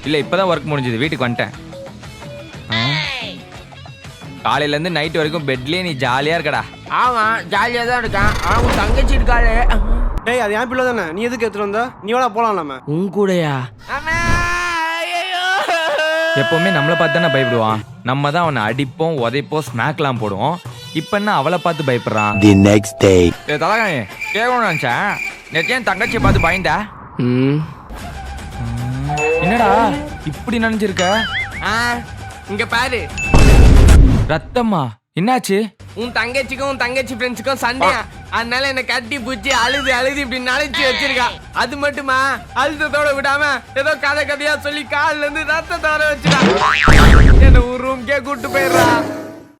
இல்ல இப்பதான் ஒர்க் முடிஞ்சது, வீட்டுக்கு வந்துட்டேன். காலையில இருந்து நைட் வரைக்கும் பெட்லயே நீ ஜாலியா இருக்கடா. ஆமா ஜாலியா தான் இருக்கான். அவன் தங்கச்சி இருக்காளே. டேய் அது என் பிள்ளை தானே, நீ எதுக்கு எடுத்துட்டு வந்த? நீ வேணா போலாம் நம்ம. உன் கூடயா? எப்பவுமே நம்மளை பார்த்து தானே பயப்படுவான். நம்ம தான் அவனை அடிப்போம், உதைப்போம், ஸ்நாக்லாம் போடுவோம். இப்ப என்ன அவளை பார்த்து பயப்படுறான்? The next day. தலகாணி கேட்கணும்னு நினைச்சேன். நேற்று என் தங்கச்சியை பார்த்து பயந்தா? என்னடா இப்படி நினைச்சிருக்க? இங்க பாரு. ரத்தம்மா என்னாச்சு? உன் தங்கச்சிக்கும் உன் தங்கச்சி ஃப்ரெண்ட்ஸுக்கும் சண்டையா, அதனால என்ன கட்டி பூச்சி அழுது அழுது இப்படி நனைச்சு வச்சிருக்கா. அது மட்டுமா அழுத்தத்தோட விடாம ஏதோ கதை கதையா சொல்லி கால்ல இருந்து ரத்தத்தோட வச்சிருக்கா. என்ன ஒரு ரூம்க்கே கூட்டு போயிடுறா.